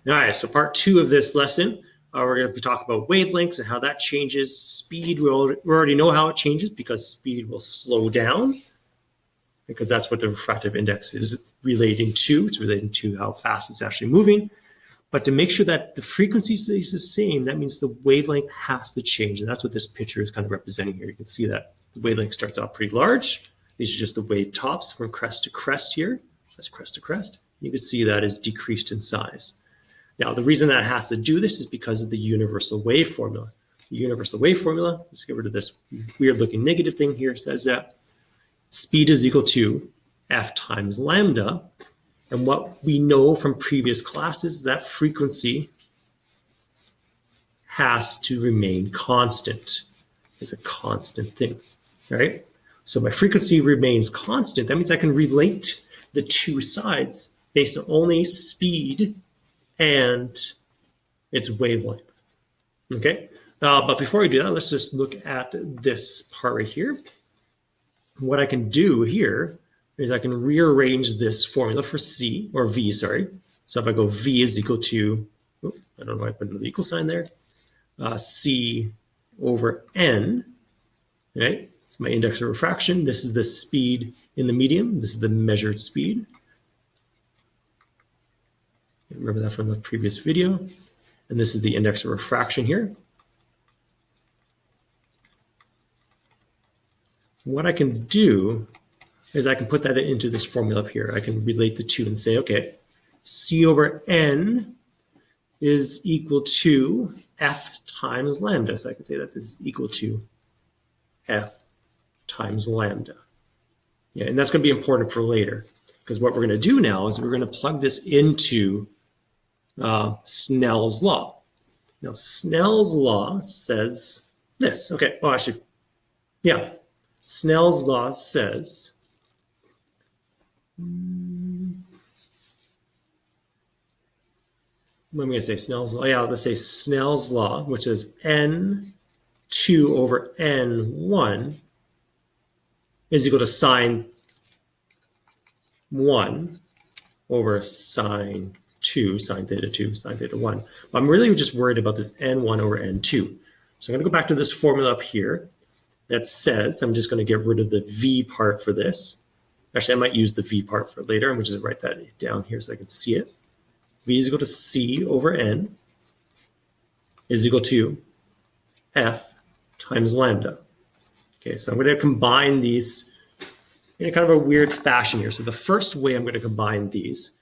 All right, so part 2 of this lesson, we're going to be talking about wavelengths and how that changes. Speed, we already know how it changes because speed will slow down, because that's what the refractive index is relating to. It's relating to how fast it's actually moving. But to make sure that the frequency stays the same, that means the wavelength has to change. And that's what this picture is kind of representing here. You can see that the wavelength starts out pretty large. These are just the wave tops from crest to crest here. That's crest to crest. You can see that is decreased in size. Now, the reason that it has to do this is because of the universal wave formula. The universal wave formula, let's get rid of this weird looking negative thing here, says that speed is equal to f times lambda. And what we know from previous classes is that frequency has to remain constant. It's a constant thing, right? So my frequency remains constant. That means I can relate the two sides based on only speed and its wavelength, okay? But before we do that, let's just look at this part right here. What I can do here is I can rearrange this formula for C, or V, sorry. So if I go V is equal to, I don't know why I put another equal sign there, C over N, right? It's my index of refraction. This is the speed in the medium. This is the measured speed. Remember that from the previous video. And this is the index of refraction here. What I can do is I can put that into this formula up here. I can relate the two and say, okay, C over N is equal to F times lambda. So I can say that this is equal to F times lambda. Yeah, and that's going to be important for later, because what we're going to do now is we're going to plug this into Snell's law. Now, Snell's law says this. Okay, oh, actually, yeah. Snell's law says what am I going to say? Snell's law. Yeah, let's say Snell's law, which is N2 over N1 is equal to sine 1 over sine 2, sine theta 2, sine theta 1. But I'm really just worried about this N1 over N2. So I'm going to go back to this formula up here that says, I'm just going to get rid of the V part for this. Actually, I might use the V part for later. I'm just going to write that down here so I can see it. V is equal to C over N is equal to F times lambda. Okay, so I'm going to combine these in kind of a weird fashion here. So the first way I'm going to combine these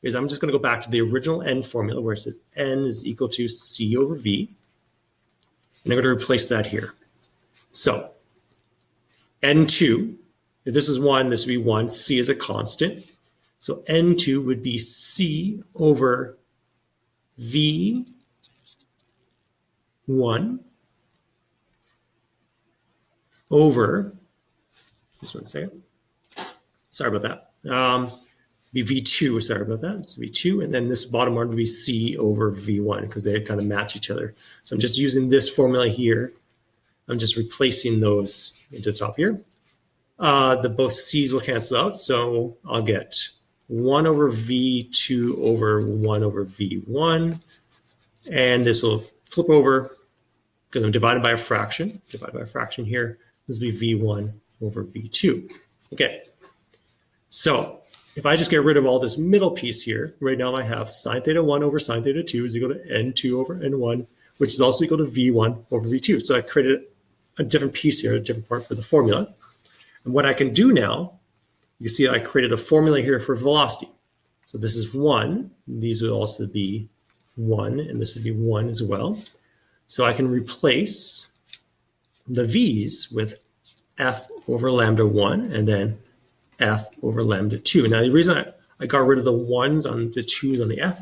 is I'm just going to go back to the original N formula where it says N is equal to C over V. And I'm going to replace that here. So N2, if this is 1, this would be 1. C is a constant. So N2 would be C over V1 over, just one second. Sorry about that. Be V2, sorry about that. It's V2, and then this bottom one would be C over V1 because they kind of match each other. So I'm just using this formula here. I'm just replacing those into the top here. The both C's will cancel out, so I'll get 1 over V2 over 1 over V1. And this will flip over because I'm divided by a fraction. Divided by a fraction here. This will be V1 over V2. Okay, so if I just get rid of all this middle piece here, right now I have sine theta 1 over sine theta 2 is equal to N2 over N1, which is also equal to V1 over V2. So I created a different piece here, a different part for the formula. And what I can do now, you see I created a formula here for velocity. So this is 1. These would also be 1, and this would be 1 as well. So I can replace the V's with F over lambda 1 and then F over lambda 2. Now the reason I got rid of the 1s on the 2s on the F,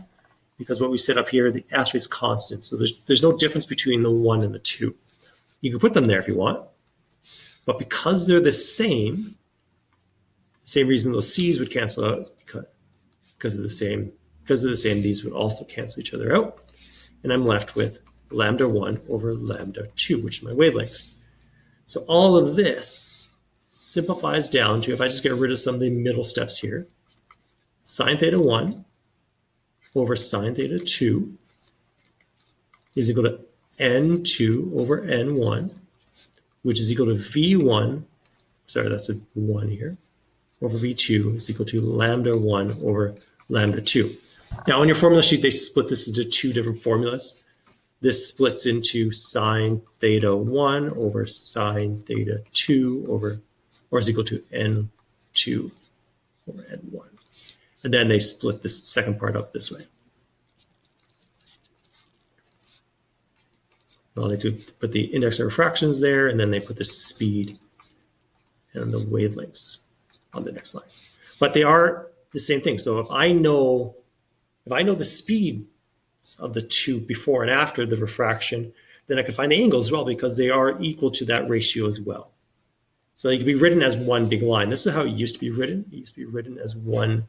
because what we set up here, the F is constant. So there's no difference between the 1 and the 2. You can put them there if you want, but because they're the same reason those C's would cancel out is because of the same, these would also cancel each other out. And I'm left with lambda 1 over lambda 2, which is my wavelengths. So all of this simplifies down to, if I just get rid of some of the middle steps here, sine theta 1 over sine theta 2 is equal to n2 over n1, which is equal to v1, sorry, that's a 1 here, over v2 is equal to lambda 1 over lambda 2. Now, on your formula sheet, they split this into two different formulas. This splits into sine theta 1 over sine theta 2 over, or is equal to n2 over n1. And then they split this second part up this way. Well, they do put the index of refractions there, and then they put the speed and the wavelengths on the next line. But they are the same thing. So if I know the speed of the two before and after the refraction, then I can find the angle as well because they are equal to that ratio as well. So it can be written as one big line. This is how it used to be written. It used to be written as one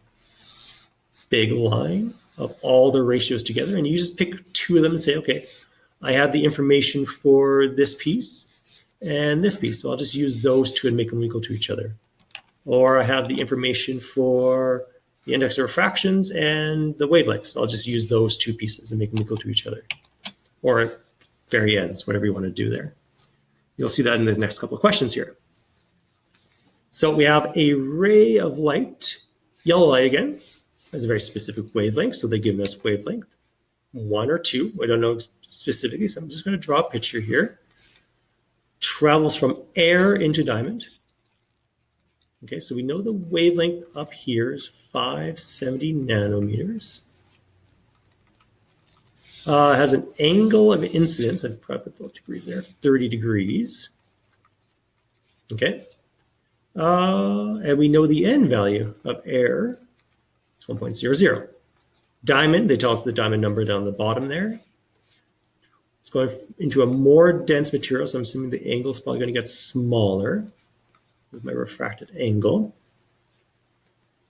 big line of all the ratios together. And you just pick two of them and say, okay, I have the information for this piece and this piece. So I'll just use those two and make them equal to each other. Or I have the information for the index of refractions and the wavelengths. So I'll just use those two pieces and make them equal to each other. Or at very ends, whatever you want to do there. You'll see that in the next couple of questions here. So we have a ray of light, yellow light again, has a very specific wavelength. So they give us wavelength 1 or 2. I don't know specifically, so I'm just going to draw a picture here. Travels from air into diamond. Okay, so we know the wavelength up here is 570 nanometers. Has an angle of incidence, I'd probably put the degrees there, 30 degrees. Okay. And we know the n value of air is 1.00. Diamond, they tell us the diamond number down the bottom there. It's going into a more dense material, so I'm assuming the angle is probably going to get smaller with my refracted angle.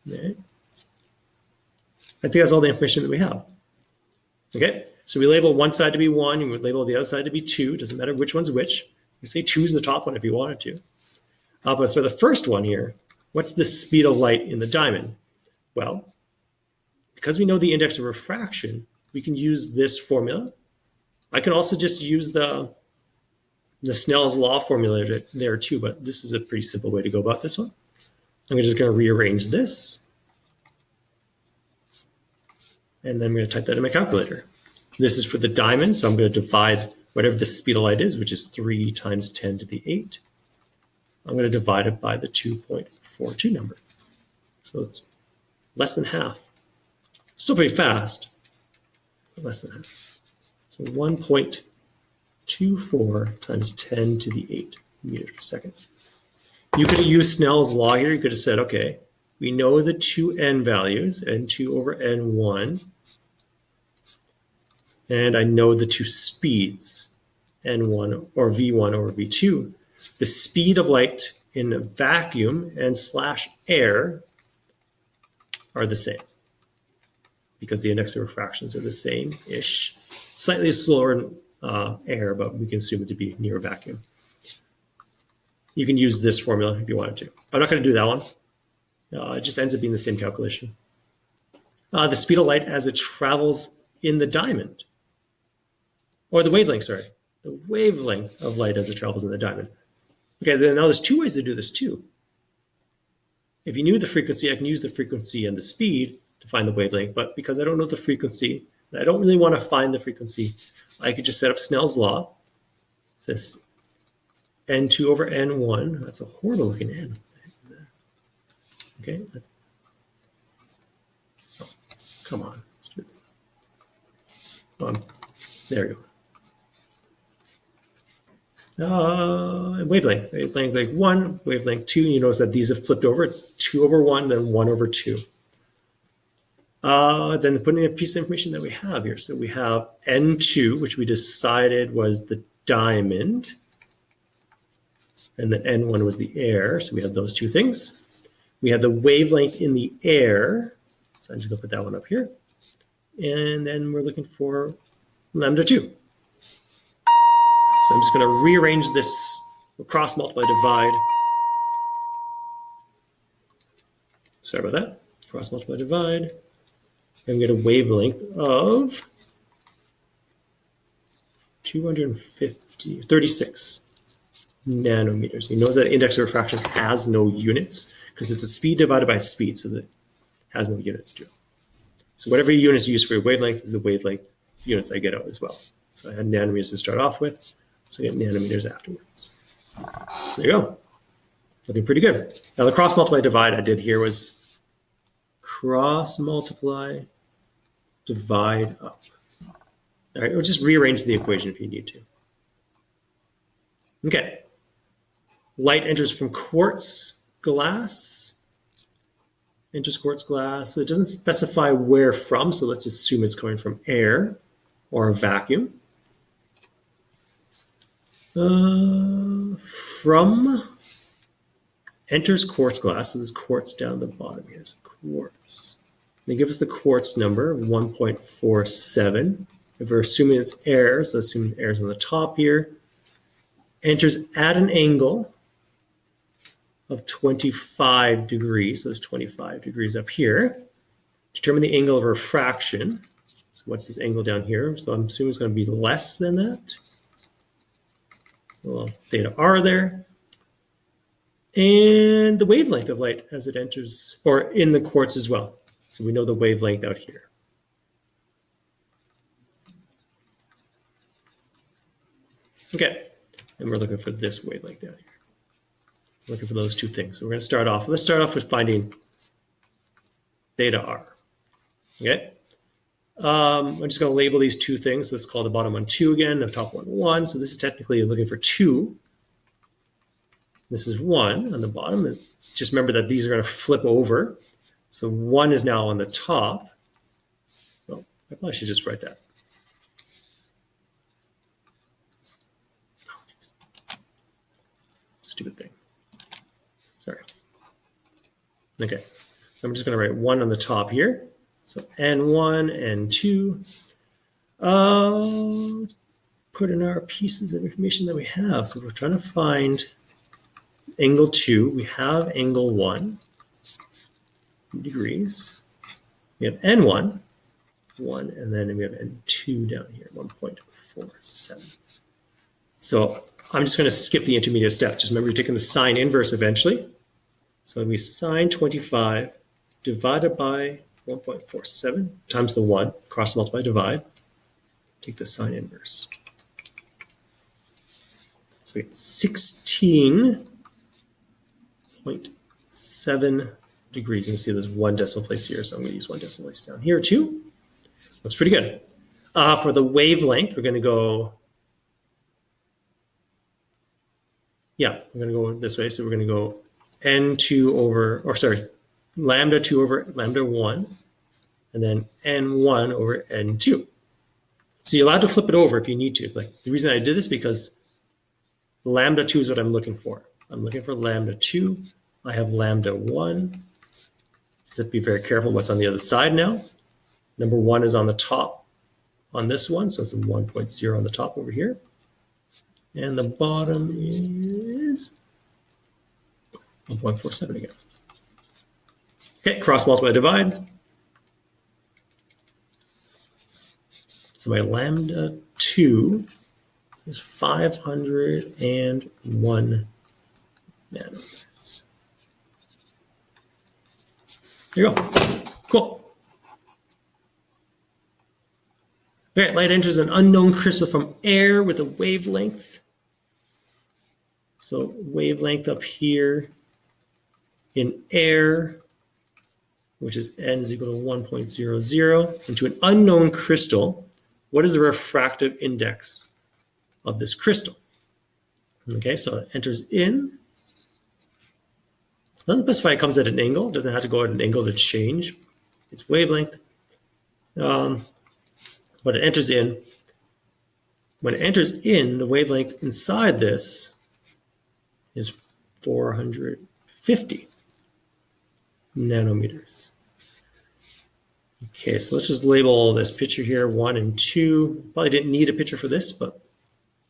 Okay. I think that's all the information that we have. Okay, so we label one side to be 1, and we label the other side to be 2. It doesn't matter which one's which. You say choose the top one if you wanted to. But for the first one here, what's the speed of light in the diamond? Well, because we know the index of refraction, we can use this formula. I can also just use the Snell's law formula there too, but this is a pretty simple way to go about this one. I'm just going to rearrange this. And then I'm going to type that in my calculator. This is for the diamond, so I'm going to divide whatever the speed of light is, which is 3 times 10 to the 8. I'm going to divide it by the 2.42 number. So it's less than half. Still pretty fast, but less than half. So 1.24 times 10 to the 8 meters per second. You could have used Snell's law here. You could have said, okay, we know the two n values, n2 over n1, and I know the two speeds, n1 or v1 over v2. The speed of light in a vacuum and / air are the same because the index of refractions are the same-ish. Slightly slower in air, but we can assume it to be near a vacuum. You can use this formula if you wanted to. I'm not going to do that one. It just ends up being the same calculation. The speed of light as it travels in the diamond, or the wavelength, sorry. The wavelength of light as it travels in the diamond. Okay, then now there's two ways to do this too. If you knew the frequency, I can use the frequency and the speed to find the wavelength, but because I don't know the frequency, and I don't really want to find the frequency, I could just set up Snell's law. It says n2 over n1. That's a horrible looking n. Okay, oh, come on. There we go. Wavelength like 1, wavelength 2. You notice that these have flipped over. It's 2 over 1, then 1 over 2. Then putting a piece of information that we have here. So we have N2, which we decided was the diamond, and then N1 was the air. So we have those two things. We have the wavelength in the air. So I'm just going to put that one up here. And then we're looking for lambda 2. So I'm just going to rearrange this, cross multiply, divide. Sorry about that. Cross multiply, divide. and we get a wavelength of 36 nanometers. You notice that index of refraction has no units because it's a speed divided by speed, so that it has no units to it. So whatever units you use for your wavelength is the wavelength units I get out as well. So I had nanometers to start off with, so I get nanometers afterwards. There you go. Looking pretty good. Now the cross multiply divide I did here was cross multiply divide up. All right, we'll just rearrange the equation if you need to. Okay. Light enters from quartz glass. Enters quartz glass. So it doesn't specify where from, so let's assume it's coming from air or a vacuum. From enters quartz glass. So there's quartz down the bottom here. So quartz. They give us the quartz number, 1.47. If we're assuming it's air, so assuming air is on the top here, enters at an angle of 25 degrees. So there's 25 degrees up here. Determine the angle of refraction. So what's this angle down here? So I'm assuming it's going to be less than that. Well, theta r there. And the wavelength of light as it enters, or in the quartz as well. So we know the wavelength out here. Okay, and we're looking for this wavelength down here. Looking for those two things. So we're going to start off. Let's start off with finding theta r. Okay. I'm just going to label these two things. Let's call the bottom one 2 again, the top one 1. So this is technically looking for 2. This is 1 on the bottom. And just remember that these are going to flip over. So 1 is now on the top. Well, I probably should just write that. Stupid thing. Sorry. Okay, so I'm just going to write 1 on the top here. So N1, N2. Let's put in our pieces of information that we have. So we're trying to find angle 2. We have angle 1 degrees. We have N1, 1, and then we have N2 down here, 1.47. So I'm just going to skip the intermediate step. Just remember you're taking the sine inverse eventually. So we sine 25 divided by 1.47 times the 1, cross multiply divide. Take the sine inverse. So we get 16.7 degrees. You can see there's 1 decimal place here, so I'm going to use 1 decimal place down here too. Looks pretty good. For the wavelength, we're going to go, we're going to go this way. So we're going to go N2 over, or sorry, lambda 2 over lambda 1, and then N1 over N2. So you're allowed to flip it over if you need to. It's like, the reason I did this because lambda 2 is what I'm looking for. I'm looking for lambda 2. I have lambda 1. Just have to be very careful what's on the other side now. Number 1 is on the top on this one, so it's a 1.0 on the top over here. And the bottom is 1.47 again. Okay, cross multiply divide. So my lambda 2 is 501 nanometers. There you go. Cool. Okay, light enters an unknown crystal from air with a wavelength. So wavelength up here in air, which is n is equal to 1.00, into an unknown crystal. What is the refractive index of this crystal? Okay, so it enters in. It doesn't specify it comes at an angle. It doesn't have to go at an angle to change its wavelength. But it enters in. When it enters in, the wavelength inside this is 450 nanometers. Okay, so let's just label this picture here 1 and 2. Probably didn't need a picture for this, but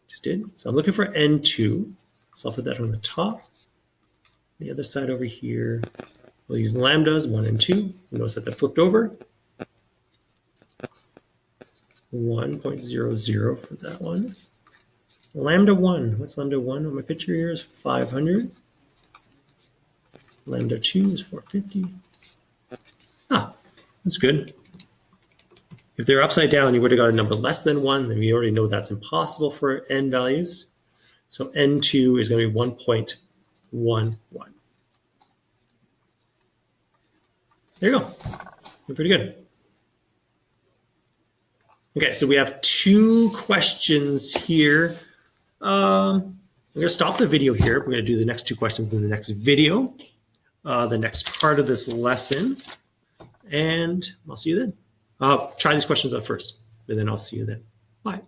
just did. So I'm looking for N2. So I'll put that on the top. The other side over here, we'll use lambdas 1 and 2. Notice that they're flipped over. 1.00 for that one. Lambda 1, what's lambda 1 on my picture here is 500. Lambda 2 is 450. Ah, that's good. If they're upside down, you would have got a number less than 1, and we already know that's impossible for n values. So n2 is going to be 1.11. There you go. You're pretty good. Okay, so we have 2 questions here. I'm going to stop the video here. We're going to do the next 2 questions in the next video, the next part of this lesson, and I'll see you then. I'll try these questions out first, and then I'll see you then. Bye.